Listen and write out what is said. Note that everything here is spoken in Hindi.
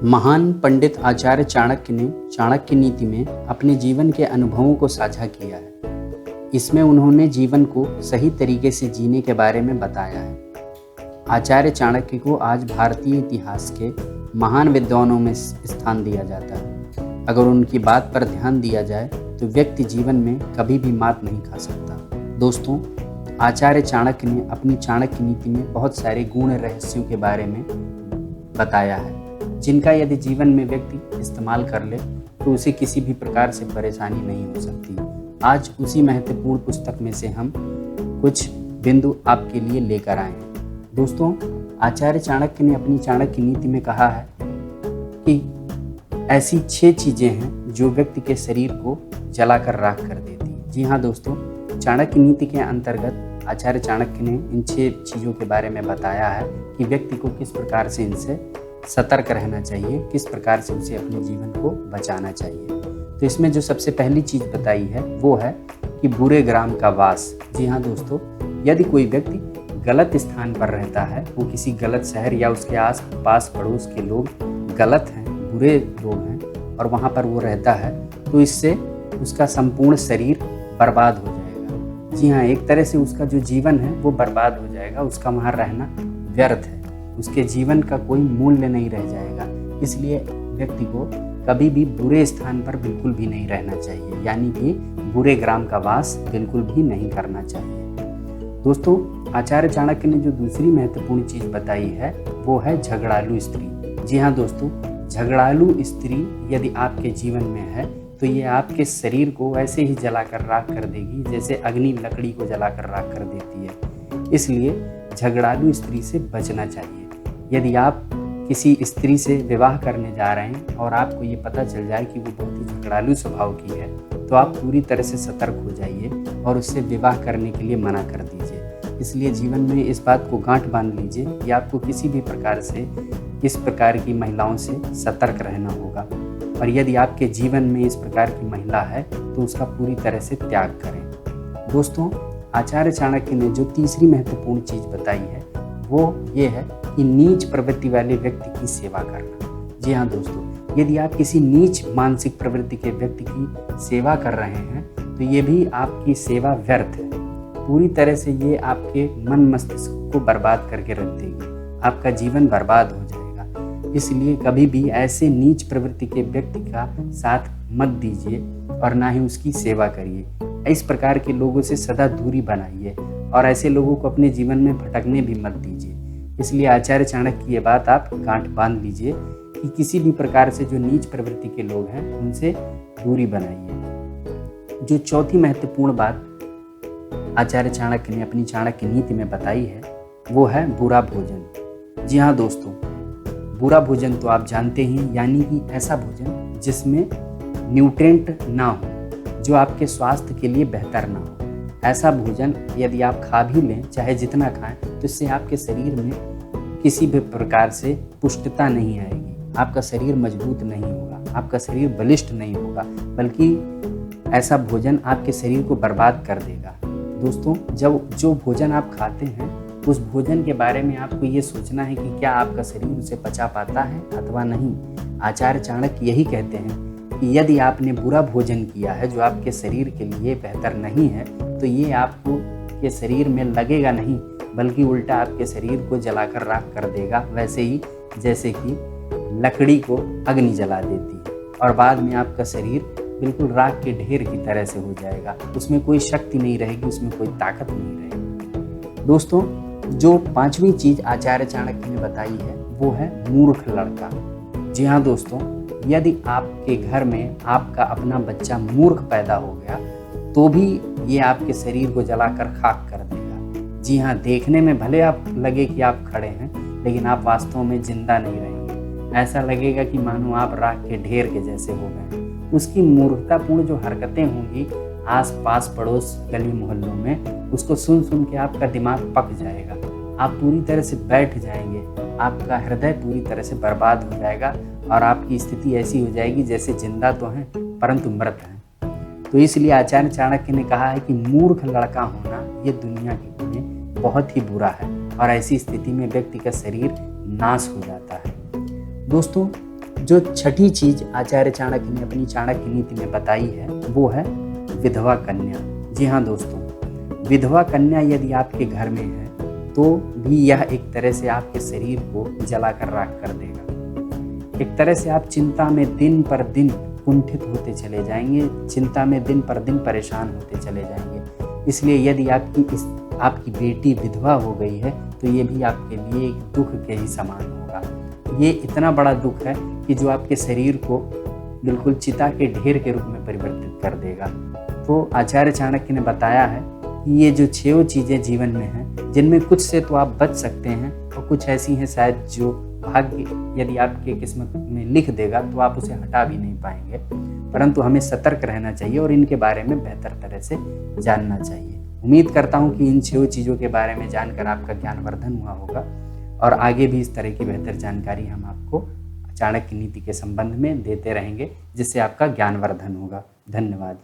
महान पंडित आचार्य चाणक्य ने चाणक्य नीति में अपने जीवन के अनुभवों को साझा किया है। इसमें उन्होंने जीवन को सही तरीके से जीने के बारे में बताया है। आचार्य चाणक्य को आज भारतीय इतिहास के महान विद्वानों में स्थान दिया जाता है। अगर उनकी बात पर ध्यान दिया जाए तो व्यक्ति जीवन में कभी भी मात नहीं खा सकता। दोस्तों, आचार्य चाणक्य ने अपनी चाणक्य नीति में बहुत सारे गूढ़ रहस्यों के बारे में बताया है, जिनका यदि जीवन में व्यक्ति इस्तेमाल कर ले तो उसे किसी भी प्रकार से परेशानी नहीं हो सकती। आज उसी महत्वपूर्ण पुस्तक में से हम कुछ बिंदु आपके लिए लेकर आए हैं। दोस्तों, आचार्य चाणक्य ने अपनी चाणक्य नीति में कहा है कि ऐसी 6 चीज़ें हैं जो व्यक्ति के शरीर को जलाकर राख कर देती हैं। जी हाँ दोस्तों, चाणक्य नीति के अंतर्गत आचार्य चाणक्य ने इन 6 चीज़ों के बारे में बताया है कि व्यक्ति को किस प्रकार से इनसे सतर्क रहना चाहिए, किस प्रकार से उसे अपने जीवन को बचाना चाहिए। तो इसमें जो सबसे पहली चीज़ बताई है वो है कि बुरे ग्राम का वास। जी हाँ दोस्तों, यदि कोई व्यक्ति गलत स्थान पर रहता है, वो किसी गलत शहर या उसके आस पास पड़ोस के लोग गलत हैं, बुरे लोग हैं और वहाँ पर वो रहता है, तो इससे उसका संपूर्ण शरीर बर्बाद हो जाएगा। जी हाँ, एक तरह से उसका जो जीवन है वो बर्बाद हो जाएगा, उसका वहाँ रहना व्यर्थ है, उसके जीवन का कोई मूल्य नहीं रह जाएगा। इसलिए व्यक्ति को कभी भी बुरे स्थान पर बिल्कुल भी नहीं रहना चाहिए, यानी कि बुरे ग्राम का वास बिल्कुल भी नहीं करना चाहिए। दोस्तों, आचार्य चाणक्य ने जो दूसरी महत्वपूर्ण चीज़ बताई है वो है झगड़ालू स्त्री। जी हाँ दोस्तों, झगड़ालू स्त्री यदि आपके जीवन में है तो ये आपके शरीर को ऐसे ही जलाकर राख कर देगी जैसे अग्नि लकड़ी को जलाकर राख कर देती है। इसलिए झगड़ालू स्त्री से बचना चाहिए। यदि आप किसी स्त्री से विवाह करने जा रहे हैं और आपको ये पता चल जाए कि वो बहुत ही झगड़ालू स्वभाव की है, तो आप पूरी तरह से सतर्क हो जाइए और उससे विवाह करने के लिए मना कर दीजिए। इसलिए जीवन में इस बात को गांठ बांध लीजिए कि आपको किसी भी प्रकार से इस प्रकार की महिलाओं से सतर्क रहना होगा, और यदि आपके जीवन में इस प्रकार की महिला है तो उसका पूरी तरह से त्याग करें। दोस्तों, आचार्य चाणक्य ने जो तीसरी महत्वपूर्ण चीज़ बताई है वो ये है कि नीच प्रवृत्ति वाले व्यक्ति की सेवा करना। जी हाँ दोस्तों, यदि आप किसी नीच मानसिक प्रवृत्ति के व्यक्ति की सेवा कर रहे हैं तो ये भी आपकी सेवा व्यर्थ है। पूरी तरह से ये आपके मन मस्तिष्क को बर्बाद करके रख देगी, आपका जीवन बर्बाद हो जाएगा। इसलिए कभी भी ऐसे नीच प्रवृत्ति के व्यक्ति का साथ मत दीजिए और ना ही उसकी सेवा करिए। इस प्रकार के लोगों से सदा दूरी बनाइए और ऐसे लोगों को अपने जीवन में भटकने भी मत दीजिए। इसलिए आचार्य चाणक्य की ये बात आप गांठ बांध लीजिए कि किसी भी प्रकार से जो नीच प्रवृत्ति के लोग हैं उनसे दूरी बनाइए। जो चौथी महत्वपूर्ण बात आचार्य चाणक्य ने अपनी चाणक्य नीति में बताई है वो है बुरा भोजन। जी हाँ दोस्तों, बुरा भोजन तो आप जानते ही, यानी कि ऐसा भोजन जिसमें न्यूट्रिएंट ना हो, जो आपके स्वास्थ्य के लिए बेहतर ना हो। ऐसा भोजन यदि आप खा भी लें, चाहे जितना खाएं, तो इससे आपके शरीर में किसी भी प्रकार से पुष्टता नहीं आएगी, आपका शरीर मजबूत नहीं होगा, आपका शरीर बलिष्ठ नहीं होगा, बल्कि ऐसा भोजन आपके शरीर को बर्बाद कर देगा। दोस्तों, जब जो भोजन आप खाते हैं उस भोजन के बारे में आपको ये सोचना है कि क्या आपका शरीर उसे पचा पाता है अथवा नहीं। आचार्य चाणक्य यही कहते हैं कि यदि आपने बुरा भोजन किया है जो आपके शरीर के लिए बेहतर नहीं है, तो ये आपको के शरीर में लगेगा नहीं, बल्कि उल्टा आपके शरीर को जलाकर राख कर देगा, वैसे ही जैसे कि लकड़ी को अग्नि जला देती है, और बाद में आपका शरीर बिल्कुल राख के ढेर की तरह से हो जाएगा। उसमें कोई शक्ति नहीं रहेगी, उसमें कोई ताकत नहीं रहेगी। दोस्तों, जो 5वीं चीज़ आचार्य चाणक्य ने बताई है वो है मूर्ख लड़का। जी हाँ दोस्तों, यदि आपके घर में आपका अपना बच्चा मूर्ख पैदा हो गया तो भी ये आपके शरीर को जलाकर खाक कर देगा। जी हाँ, देखने में भले आप लगे कि आप खड़े हैं, लेकिन आप वास्तव में जिंदा नहीं रहेंगे। ऐसा लगेगा कि मानो आप राख के ढेर के जैसे हो गए। उसकी मूर्खतापूर्ण जो हरकतें होंगी आस पास पड़ोस गली मोहल्लों में, उसको सुन सुन के आपका दिमाग पक जाएगा, आप पूरी तरह से बैठ जाएंगे, आपका हृदय पूरी तरह से बर्बाद हो जाएगा और आपकी स्थिति ऐसी हो जाएगी जैसे जिंदा तो हैं परंतु मृत हैं। तो इसलिए आचार्य चाणक्य ने कहा है कि मूर्ख लड़का होना ये दुनिया के लिए बहुत ही बुरा है और ऐसी स्थिति में व्यक्ति का शरीर नाश हो जाता है। दोस्तों, जो छठी चीज आचार्य चाणक्य ने अपनी चाणक्य नीति में बताई है वो है विधवा कन्या। जी हाँ दोस्तों, विधवा कन्या यदि आपके घर में है तो भी यह एक तरह से आपके शरीर को जलाकर राख कर देगा। एक तरह से आप चिंता में दिन पर दिन कुंठित होते चले जाएंगे, चिंता में दिन पर दिन परेशान होते चले जाएंगे। इसलिए यदि आपकी बेटी विधवा हो गई है तो ये भी आपके लिए एक दुख के ही समान होगा। ये इतना बड़ा दुख है कि जो आपके शरीर को बिल्कुल चिता के ढेर के रूप में परिवर्तित कर देगा। तो आचार्य चाणक्य ने बताया है कि ये जो 6 चीज़ें जीवन में हैं, जिनमें कुछ से तो आप बच सकते हैं और कुछ ऐसी हैं शायद जो भाग्य यदि आपके किस्मत में लिख देगा तो आप उसे हटा भी नहीं पाएंगे, परंतु हमें सतर्क रहना चाहिए और इनके बारे में बेहतर तरह से जानना चाहिए। उम्मीद करता हूँ कि इन 6 चीज़ों के बारे में जानकर आपका ज्ञानवर्धन हुआ होगा और आगे भी इस तरह की बेहतर जानकारी हम आपको चाणक्य नीति के संबंध में देते रहेंगे, जिससे आपका ज्ञानवर्धन होगा। धन्यवाद।